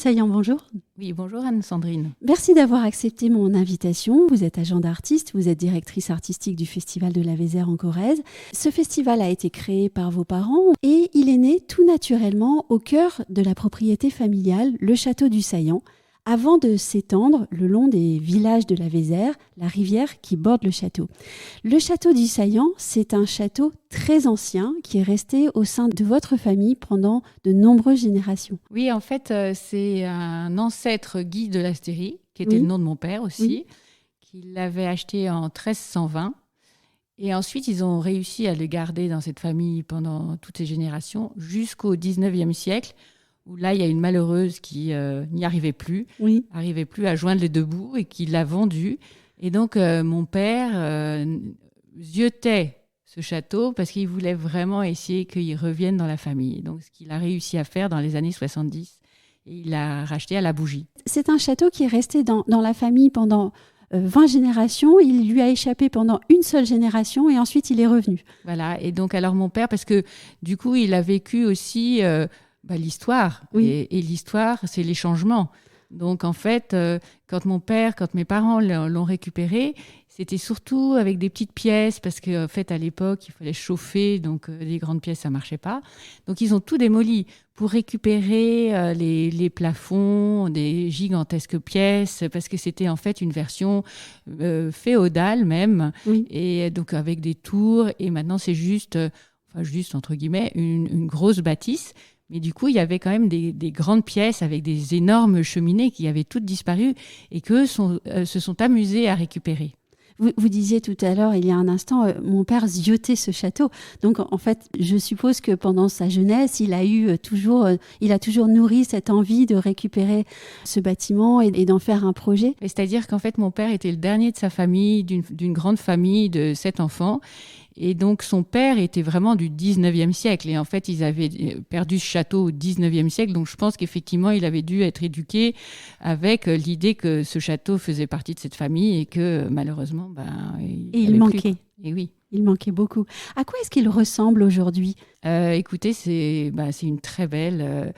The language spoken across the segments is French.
Saillant, bonjour. Oui, bonjour Anne-Sandrine. Merci d'avoir accepté mon invitation. Vous êtes agent d'artiste, vous êtes directrice artistique du Festival de la Vézère en Corrèze. Ce festival a été créé par vos parents et il est né tout naturellement au cœur de la propriété familiale, le château du Saillant, avant de s'étendre le long des villages de la Vézère, la rivière qui borde le château. Le château du Saillant, c'est un château très ancien qui est resté au sein de votre famille pendant de nombreuses générations. Oui, en fait, c'est un ancêtre Guy de l'Astérie, qui était le nom de mon père aussi, qui l'avait acheté en 1320. Et ensuite, ils ont réussi à le garder dans cette famille pendant toutes ces générations, jusqu'au 19e siècle, où là, il y a une malheureuse qui n'y arrivait plus à joindre les deux bouts et qui l'a vendu. Et donc, mon père ziotait ce château parce qu'il voulait vraiment essayer qu'il revienne dans la famille. Donc, ce qu'il a réussi à faire dans les années 70, et il l'a racheté à la bougie. C'est un château qui est resté dans la famille pendant 20 générations. Il lui a échappé pendant une seule génération et ensuite, il est revenu. Voilà. Et donc, alors, mon père, parce que du coup, il a vécu aussi... l'histoire. Et l'histoire, c'est les changements. Donc, en fait, quand mes parents l'ont récupéré, c'était surtout avec des petites pièces, parce qu'en fait, à l'époque, il fallait chauffer, donc les grandes pièces, ça ne marchait pas. Donc, ils ont tout démoli pour récupérer les plafonds, des gigantesques pièces, parce que c'était en fait une version féodale même, et donc avec des tours, et maintenant, c'est juste entre guillemets, une grosse bâtisse. Mais du coup, il y avait quand même des grandes pièces avec des énormes cheminées qui avaient toutes disparu et qu'eux se sont amusés à récupérer. Vous disiez tout à l'heure, il y a un instant, mon père ziotait ce château. Donc, en fait, je suppose que pendant sa jeunesse, il a toujours nourri cette envie de récupérer ce bâtiment et d'en faire un projet. C'est-à-dire qu'en fait, mon père était le dernier de sa famille, d'une grande famille de 7 enfants. Et donc, son père était vraiment du 19e siècle. Et en fait, ils avaient perdu ce château au 19e siècle. Donc, je pense qu'effectivement, il avait dû être éduqué avec l'idée que ce château faisait partie de cette famille et que malheureusement, il manquait. Et oui. Il manquait beaucoup. À quoi est-ce qu'il ressemble aujourd'hui ? Écoutez, c'est une très belle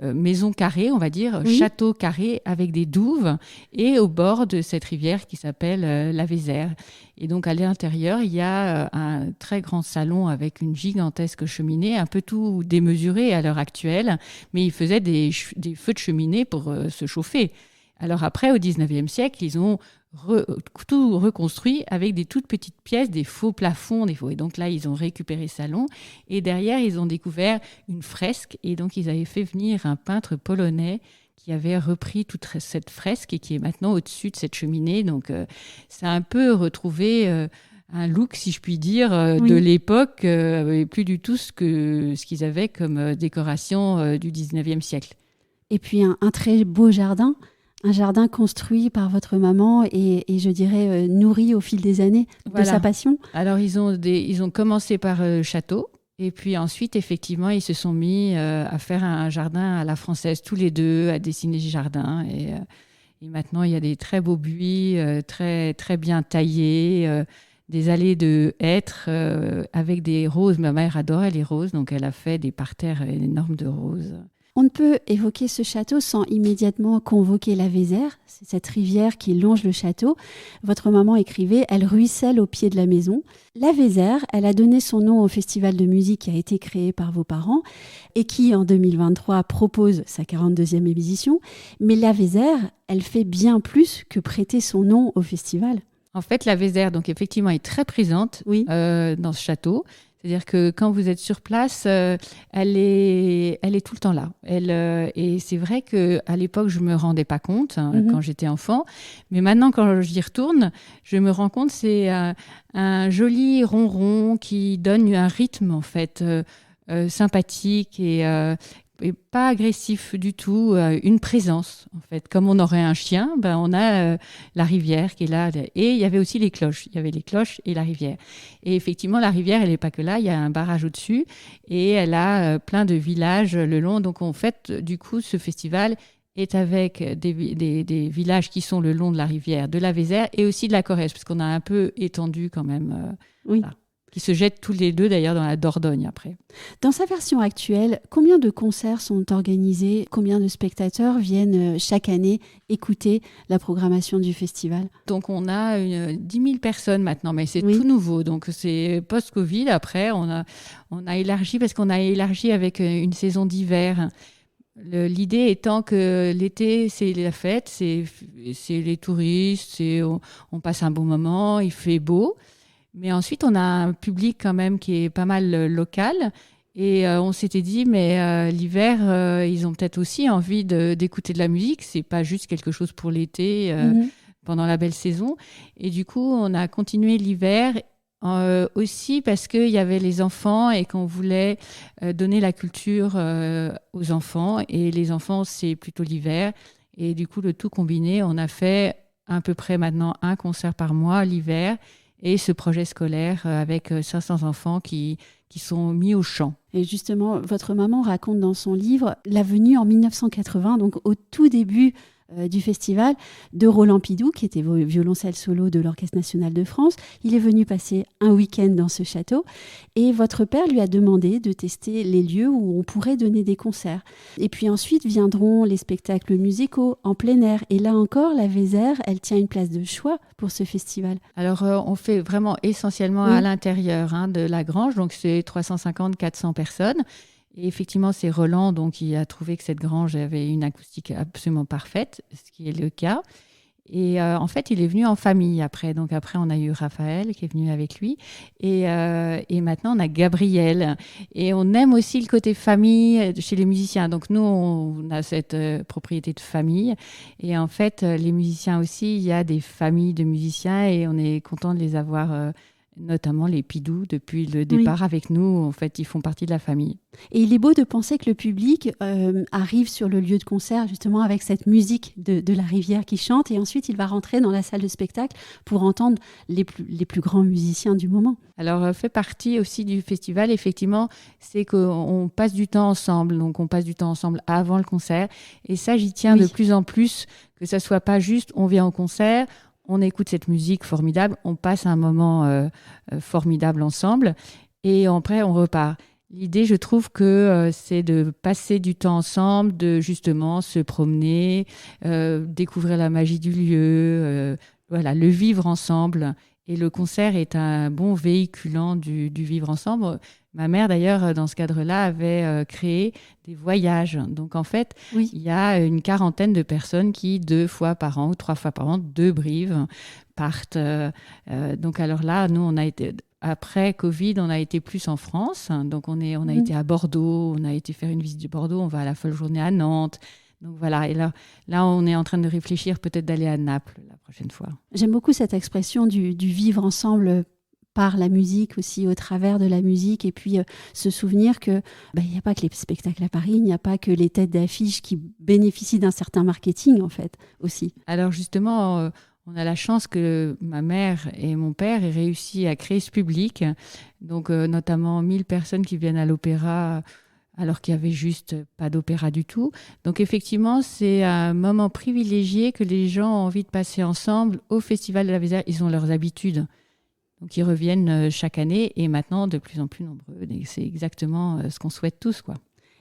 maison carrée, on va dire, château carré avec des douves et au bord de cette rivière qui s'appelle la Vézère. Et donc, à l'intérieur, il y a un très grand salon avec une gigantesque cheminée, un peu tout démesuré à l'heure actuelle, mais ils faisaient des feux de cheminée pour se chauffer. Alors après, au 19e siècle, ils ont tout reconstruit avec des toutes petites pièces, des faux plafonds. Et donc là, ils ont récupéré ce salon. Et derrière, ils ont découvert une fresque. Et donc, ils avaient fait venir un peintre polonais qui avait repris toute cette fresque et qui est maintenant au-dessus de cette cheminée. Donc, ça a un peu retrouvé un look, si je puis dire, de l'époque, plus du tout ce qu'ils avaient comme décoration du 19e siècle. Et puis, un très beau jardin. Un jardin construit par votre maman et je dirais nourri au fil des années de sa passion. Alors, ils ont commencé par le château et puis ensuite, effectivement, ils se sont mis à faire un jardin à la française, tous les deux, à dessiner ce jardin. Et maintenant, il y a des très beaux buis, très, très bien taillés, des allées de hêtres avec des roses. Ma mère adorait les roses, donc elle a fait des parterres énormes de roses. On ne peut évoquer ce château sans immédiatement convoquer la Vézère, c'est cette rivière qui longe le château. Votre maman écrivait « Elle ruisselle au pied de la maison ». La Vézère, elle a donné son nom au festival de musique qui a été créé par vos parents et qui, en 2023, propose sa 42e édition. Mais la Vézère, elle fait bien plus que prêter son nom au festival. En fait, la Vézère, donc effectivement, est très présente dans ce château. C'est-à-dire que quand vous êtes sur place, elle est tout le temps là. Et c'est vrai qu'à l'époque, je ne me rendais pas compte quand j'étais enfant. Mais maintenant, quand j'y retourne, je me rends compte que c'est un joli ronron qui donne un rythme, en fait, sympathique et pas agressif du tout, une présence en fait. Comme on aurait un chien, on a la rivière qui est là et il y avait aussi les cloches. Il y avait les cloches et la rivière. Et effectivement, la rivière, elle n'est pas que là, il y a un barrage au-dessus et elle a plein de villages le long. Donc en fait, du coup, ce festival est avec des villages qui sont le long de la rivière, de la Vézère et aussi de la Corrèze, parce qu'on a un peu étendu quand même. Oui. Là. qui se jettent tous les deux d'ailleurs dans la Dordogne après. Dans sa version actuelle, combien de concerts sont organisés? Combien de spectateurs viennent chaque année écouter la programmation du festival? Donc on a 10 000 personnes maintenant, mais c'est Oui. tout nouveau. Donc c'est post-Covid. Après, on a élargi parce qu'on a élargi avec une saison d'hiver. L'idée étant que l'été, c'est la fête, c'est les touristes, on passe un bon moment, il fait beau. Mais ensuite, on a un public quand même qui est pas mal local. Et on s'était dit, mais l'hiver, ils ont peut-être aussi envie d'écouter de la musique. C'est pas juste quelque chose pour l'été, pendant la belle saison. Et du coup, on a continué l'hiver aussi parce qu'il y avait les enfants et qu'on voulait donner la culture aux enfants. Et les enfants, c'est plutôt l'hiver. Et du coup, le tout combiné, on a fait à peu près maintenant un concert par mois l'hiver. Et ce projet scolaire avec 500 enfants qui sont mis au chant. Et justement, votre maman raconte dans son livre la venue en 1980, donc au tout début du festival, de Roland Pidoux, qui était violoncelle solo de l'Orchestre national de France. Il est venu passer un week-end dans ce château et votre père lui a demandé de tester les lieux où on pourrait donner des concerts. Et puis ensuite viendront les spectacles musicaux en plein air. Et là encore, la Vézère, elle tient une place de choix pour ce festival. Alors, on fait vraiment essentiellement à l'intérieur de la grange, donc c'est 350-400 personnes. Et effectivement, c'est Roland donc, qui a trouvé que cette grange avait une acoustique absolument parfaite, ce qui est le cas. Et en fait, il est venu en famille après. Donc après, on a eu Raphaël qui est venu avec lui. Et maintenant, on a Gabriel. Et on aime aussi le côté famille chez les musiciens. Donc nous, on a cette propriété de famille. Et en fait, les musiciens aussi, il y a des familles de musiciens et on est content de les avoir notamment les Pidoux, depuis le départ avec nous. En fait, ils font partie de la famille. Et il est beau de penser que le public arrive sur le lieu de concert justement avec cette musique de la rivière qui chante et ensuite il va rentrer dans la salle de spectacle pour entendre les plus grands musiciens du moment. Alors, fait partie aussi du festival, effectivement, c'est qu'on passe du temps ensemble. Donc, on passe du temps ensemble avant le concert. Et ça, j'y tiens de plus en plus, que ça soit pas juste on vient au concert, on écoute cette musique formidable, on passe un moment formidable ensemble et après on repart. L'idée, je trouve que c'est de passer du temps ensemble, de justement se promener, découvrir la magie du lieu, le vivre ensemble. Et le concert est un bon véhiculant du vivre ensemble. Ma mère, d'ailleurs, dans ce cadre-là, avait créé des voyages. Donc, en fait, il y a une quarantaine de personnes qui, 2 fois par an ou 3 fois par an, de Brive, partent. Donc, alors là, nous, on a été... Après Covid, on a été plus en France. Donc, on a été à Bordeaux, on a été faire une visite de Bordeaux, on va à la folle journée à Nantes. Donc voilà, et là, on est en train de réfléchir peut-être d'aller à Naples la prochaine fois. J'aime beaucoup cette expression du vivre ensemble par la musique aussi, au travers de la musique, et puis se souvenir que il n'y a pas que les spectacles à Paris, il n'y a pas que les têtes d'affiche qui bénéficient d'un certain marketing en fait aussi. Alors justement, on a la chance que ma mère et mon père aient réussi à créer ce public, donc notamment 1000 personnes qui viennent à l'opéra alors qu'il n'y avait juste pas d'opéra du tout. Donc effectivement, c'est un moment privilégié que les gens ont envie de passer ensemble au Festival de la Vézère. Ils ont leurs habitudes. Donc ils reviennent chaque année et maintenant de plus en plus nombreux. Et c'est exactement ce qu'on souhaite tous, quoi.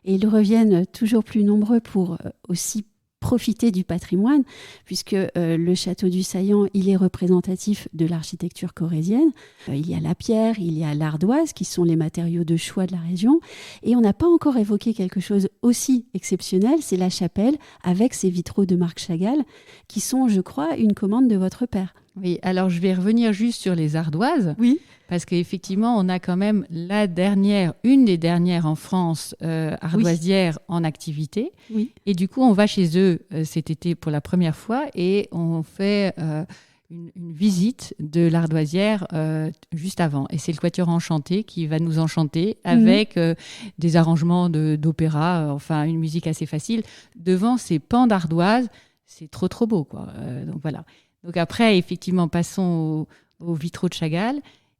Et ils reviennent toujours plus nombreux pour aussi profiter du patrimoine, puisque le château du Saillant, il est représentatif de l'architecture corrézienne. Il y a la pierre, il y a l'ardoise, qui sont les matériaux de choix de la région. Et on n'a pas encore évoqué quelque chose aussi exceptionnel, c'est la chapelle, avec ses vitraux de Marc Chagall, qui sont, je crois, une commande de votre père. Oui, alors je vais revenir juste sur les ardoises. Oui. Parce qu'effectivement, on a quand même une des dernières en France ardoisières en activité. Oui. Et du coup, on va chez eux cet été pour la première fois et on fait une visite de l'ardoisière juste avant. Et c'est le Quatuor Enchanté qui va nous enchanter avec des arrangements d'opéra, enfin une musique assez facile. Devant ces pans d'ardoise, c'est trop beau, quoi. Donc voilà. Donc après, effectivement, passons aux vitraux de Chagall.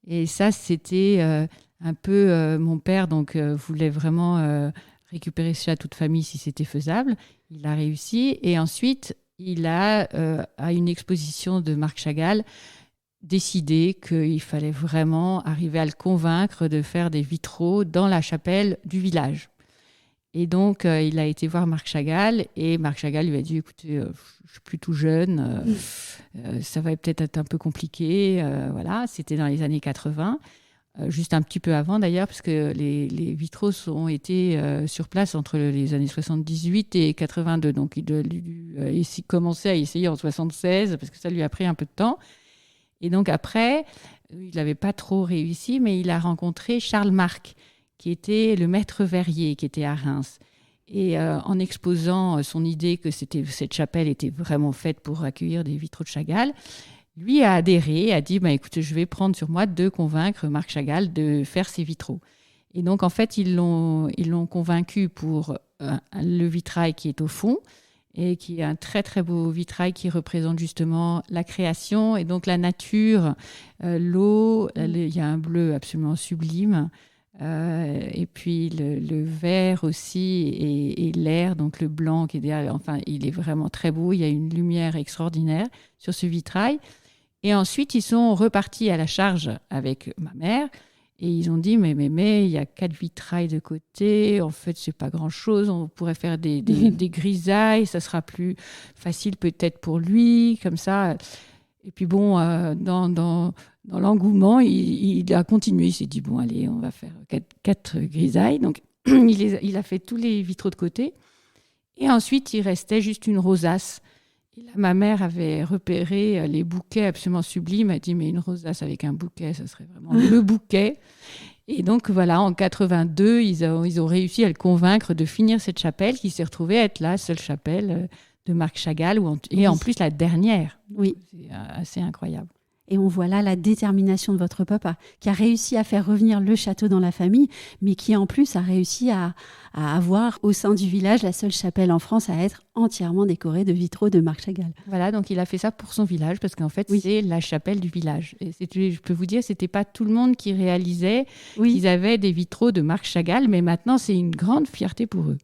Et ça, c'était un peu... mon père voulait vraiment récupérer ce château de famille si c'était faisable. Il a réussi. Et ensuite, il a, à une exposition de Marc Chagall, décidé qu'il fallait vraiment arriver à le convaincre de faire des vitraux dans la chapelle du village. Et donc, il a été voir Marc Chagall, et Marc Chagall lui a dit, écoutez, je suis plutôt jeune, ça va peut-être être un peu compliqué. Voilà, c'était dans les années 80, juste un petit peu avant d'ailleurs, parce que les vitraux ont été sur place entre les années 78 et 82. Donc, il a commencé à essayer en 76, parce que ça lui a pris un peu de temps. Et donc après, il n'avait pas trop réussi, mais il a rencontré Charles Marc, qui était le maître verrier, qui était à Reims. Et en exposant son idée que cette chapelle était vraiment faite pour accueillir des vitraux de Chagall, lui a adhéré, a dit écoute, je vais prendre sur moi de convaincre Marc Chagall de faire ses vitraux. Et donc en fait, ils l'ont convaincu pour le vitrail qui est au fond, et qui est un très très beau vitrail qui représente justement la création et donc la nature, l'eau. Il y a un bleu absolument sublime. Et puis le vert aussi et l'air, donc le blanc qui est derrière, enfin il est vraiment très beau, il y a une lumière extraordinaire sur ce vitrail. Et ensuite ils sont repartis à la charge avec ma mère et ils ont dit mais il y a 4 vitrails de côté, en fait c'est pas grand chose, on pourrait faire des grisailles, ça sera plus facile peut-être pour lui, comme ça. Et puis bon, dans l'engouement, il a continué. Il s'est dit, bon, allez, on va faire 4 grisailles. Donc, il a fait tous les vitraux de côté. Et ensuite, il restait juste une rosace. Et là, ma mère avait repéré les bouquets absolument sublimes. Elle a dit, mais une rosace avec un bouquet, ça serait vraiment le bouquet. Et donc, voilà, en 82, ils ont réussi à le convaincre de finir cette chapelle qui s'est retrouvée être la seule chapelle de Marc Chagall, et en plus la dernière. Oui. C'est assez incroyable. Et on voit là la détermination de votre papa, qui a réussi à faire revenir le château dans la famille, mais qui en plus a réussi à avoir au sein du village la seule chapelle en France à être entièrement décorée de vitraux de Marc Chagall. Voilà, donc il a fait ça pour son village, parce qu'en fait, c'est la chapelle du village. Et je peux vous dire, c'était pas tout le monde qui réalisait qu'ils avaient des vitraux de Marc Chagall, mais maintenant, c'est une grande fierté pour eux.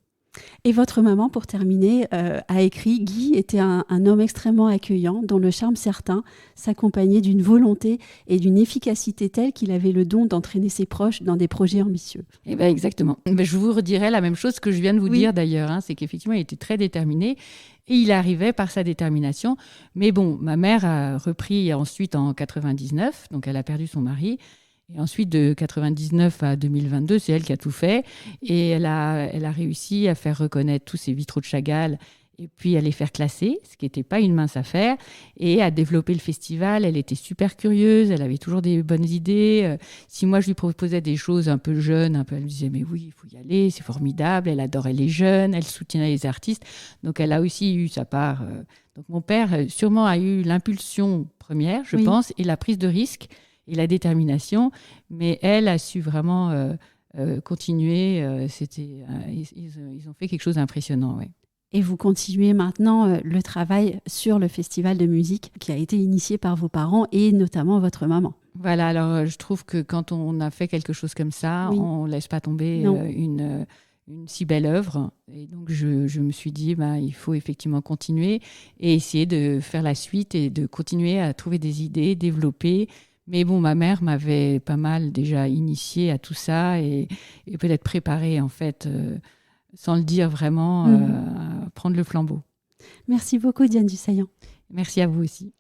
Et votre maman, pour terminer, a écrit « Guy était un homme extrêmement accueillant, dont le charme certain s'accompagnait d'une volonté et d'une efficacité telle qu'il avait le don d'entraîner ses proches dans des projets ambitieux. » Eh bien, exactement. Mais je vous redirai la même chose que je viens de vous dire d'ailleurs, c'est qu'effectivement, il était très déterminé et il arrivait par sa détermination. Mais bon, ma mère a repris ensuite en 99, donc elle a perdu son mari. Et ensuite, de 99 à 2022, c'est elle qui a tout fait. Et elle a réussi à faire reconnaître tous ces vitraux de Chagall et puis à les faire classer, ce qui n'était pas une mince affaire. Et à développer le festival, elle était super curieuse, elle avait toujours des bonnes idées. Si moi, je lui proposais des choses un peu jeunes, elle me disait « mais oui, il faut y aller, c'est formidable ». Elle adorait les jeunes, elle soutenait les artistes. Donc, elle a aussi eu sa part. Donc, mon père, sûrement, a eu l'impulsion première, je pense, et la prise de risque et la détermination, mais elle a su vraiment continuer. Ils ont fait quelque chose d'impressionnant, oui. Et vous continuez maintenant le travail sur le festival de musique qui a été initié par vos parents et notamment votre maman. Voilà, alors je trouve que quand on a fait quelque chose comme ça, on ne laisse pas tomber une si belle œuvre. Et donc je me suis dit, il faut effectivement continuer et essayer de faire la suite et de continuer à trouver des idées, développer. Mais bon, ma mère m'avait pas mal déjà initiée à tout ça et peut-être préparée, en fait, sans le dire vraiment, à prendre le flambeau. Merci beaucoup, Diane Dussaillant. Merci à vous aussi.